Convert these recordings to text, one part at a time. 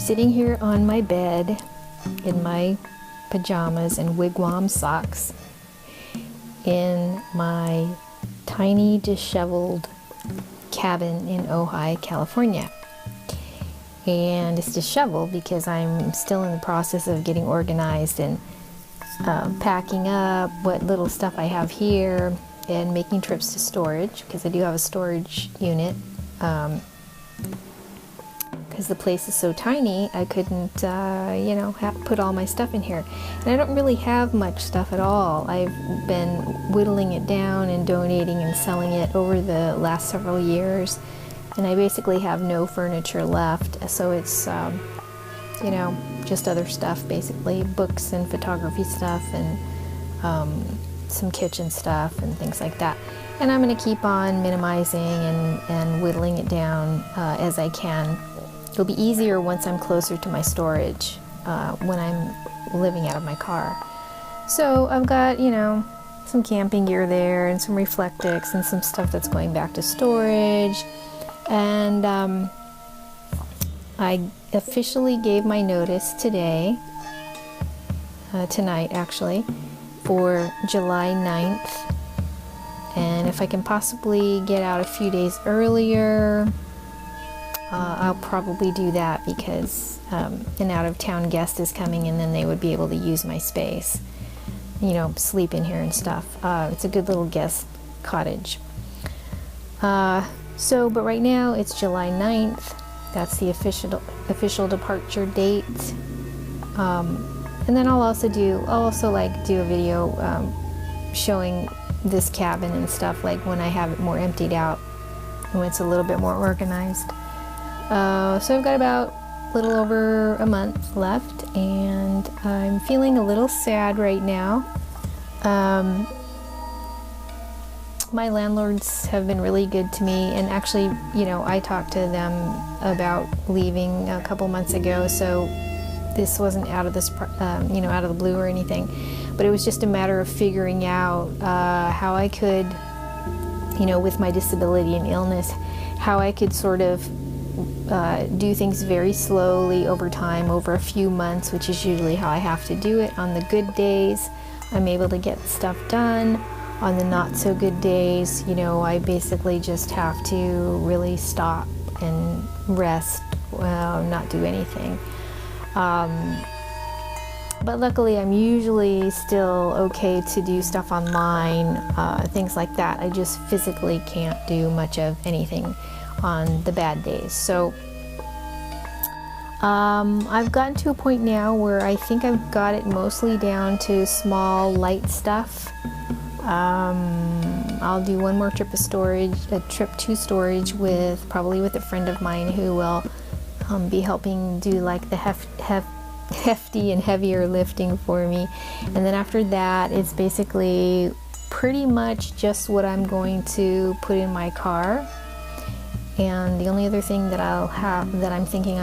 sitting here on my bed in my pajamas and wigwam socks in my tiny disheveled cabin in Ojai, California. And it's disheveled because I'm still in the process of getting organized and packing up what little stuff I have here and making trips to storage, because I do have a storage unit. Because the place is so tiny, I couldn't, put all my stuff in here. And I don't really have much stuff at all. I've been whittling it down and donating and selling it over the last several years. And I basically have no furniture left. So it's, just other stuff, basically. Books and photography stuff and some kitchen stuff and things like that. And I'm going to keep on minimizing and whittling it down as I can. It'll be easier once I'm closer to my storage when I'm living out of my car. So I've got, some camping gear there and some reflectics and some stuff that's going back to storage. And I officially gave my notice tonight actually, for July 9th. And if I can possibly get out a few days earlier, I'll probably do that, because an out-of-town guest is coming and then they would be able to use my space, sleep in here and stuff. It's a good little guest cottage. But right now it's July 9th. That's the official departure date. And then I'll also do a video showing this cabin and stuff, like when I have it more emptied out and when it's a little bit more organized. So I've got about a little over a month left, and I'm feeling a little sad right now. My landlords have been really good to me, and actually, I talked to them about leaving a couple months ago, so this wasn't out of this, out of the blue or anything, but it was just a matter of figuring out how I could, with my disability and illness, how I could sort of do things very slowly over time, over a few months, which is usually how I have to do it. On the good days, I'm able to get stuff done. On the not so good days, I basically just have to really stop and rest, not do anything. But luckily, I'm usually still okay to do stuff online, things like that. I just physically can't do much of anything on the bad days. So I've gotten to a point now where I think I've got it mostly down to small, light stuff. I'll do one more trip to storage, probably with a friend of mine who will be helping do like the hefty and heavier lifting for me. And then after that, it's basically pretty much just what I'm going to put in my car. And the only other thing that I'll have that I'm thinking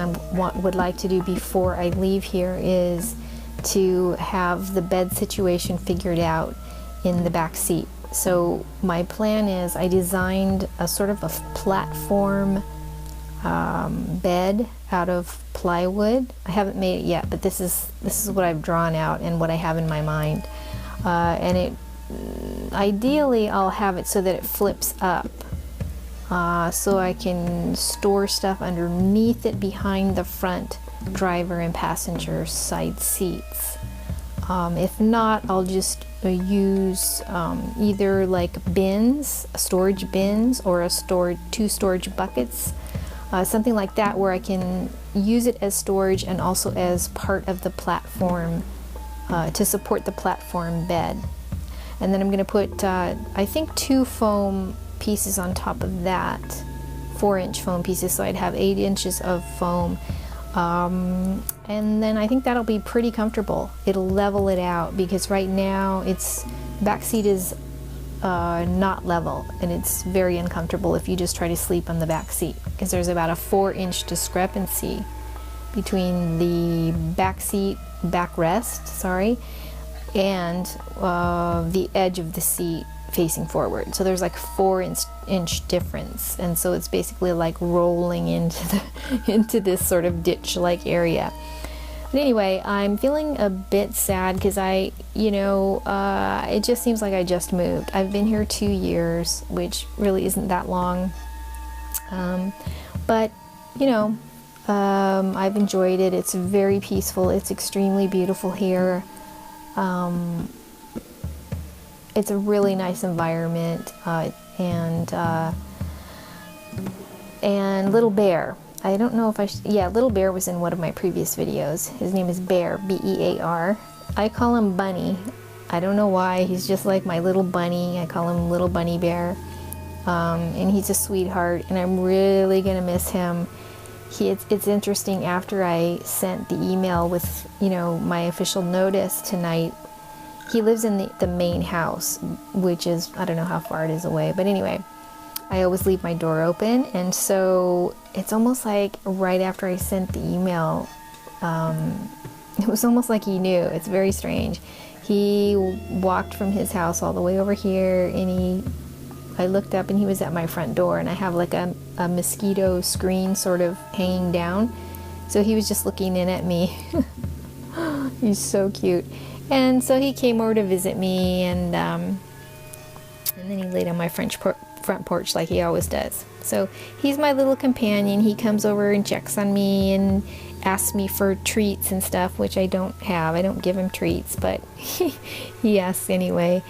would like to do before I leave here is to have the bed situation figured out in the back seat. So my plan is, I designed a sort of a platform bed out of plywood. I haven't made it yet, but this is what I've drawn out and what I have in my mind. And it ideally I'll have it so that it flips up, so I can store stuff underneath it behind the front driver and passenger side seats. If not, I'll just use either like bins, storage bins, or two storage buckets, something like that, where I can use it as storage and also as part of the platform to support the platform bed. And then I'm going to put, I think, 2 foam pieces on top of that, 4-inch foam pieces, so I'd have 8 inches of foam. And then I think that'll be pretty comfortable. It'll level it out, because right now back seat is not level, and it's very uncomfortable if you just try to sleep on the back seat, because there's about a 4-inch discrepancy between the backrest, and the edge of the seat facing forward. So there's like 4-inch difference, and so it's basically like rolling into this sort of ditch-like area. But anyway, I'm feeling a bit sad because it just seems like I just moved. I've been here 2 years, which really isn't that long. But I've enjoyed it. It's very peaceful. It's extremely beautiful here. It's a really nice environment, and Little Bear. I don't know if Little Bear was in one of my previous videos. His name is Bear, B-E-A-R. I call him Bunny. I don't know why. He's just like my little bunny. I call him Little Bunny Bear. And he's a sweetheart, and I'm really gonna miss him. It's interesting, after I sent the email with, my official notice tonight, he lives in the main house, which is, I don't know how far it is away, but anyway, I always leave my door open, and so it's almost like right after I sent the email, it was almost like he knew. It's very strange. He walked from his house all the way over here, and I looked up and he was at my front door, and I have like a mosquito screen sort of hanging down. So he was just looking in at me. He's so cute. And so he came over to visit me, and then he laid on my front porch like he always does. So he's my little companion. He comes over and checks on me and asks me for treats and stuff, which I don't have. I don't give him treats, but he asks anyway.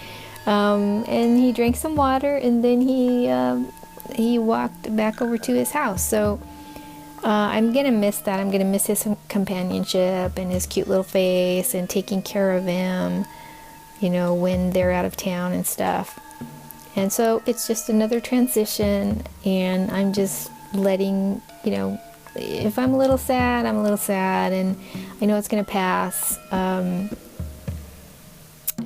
And he drank some water, and then he walked back over to his house. So I'm gonna miss that. I'm gonna miss his companionship and his cute little face and taking care of him, when they're out of town and stuff. And so it's just another transition, and I'm just letting, if I'm a little sad, I'm a little sad, and I know it's gonna pass.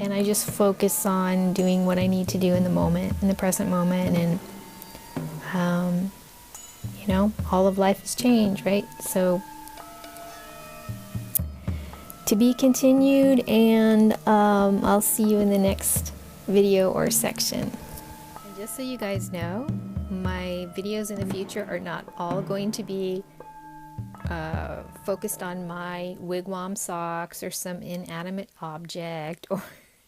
And I just focus on doing what I need to do in the present moment, and all of life has changed, right? So to be continued, and I'll see you in the next video or section. And just so you guys know, my videos in the future are not all going to be focused on my wigwam socks or some inanimate object or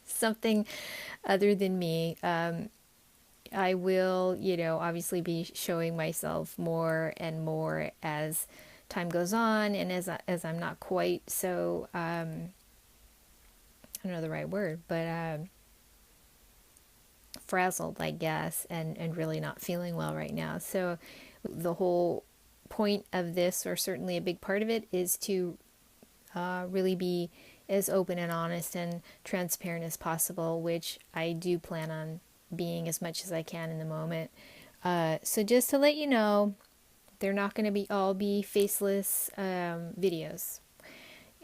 something other than me. I will, obviously be showing myself more and more as time goes on, and as I'm not quite so, I don't know the right word, but frazzled, I guess, and really not feeling well right now. So the whole point of this, or certainly a big part of it, is to really be as open and honest and transparent as possible, which I do plan on being as much as I can in the moment. So just to let you know, they're not going to all be faceless videos.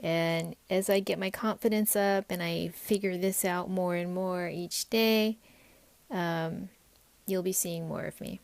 And as I get my confidence up and I figure this out more and more each day, you'll be seeing more of me.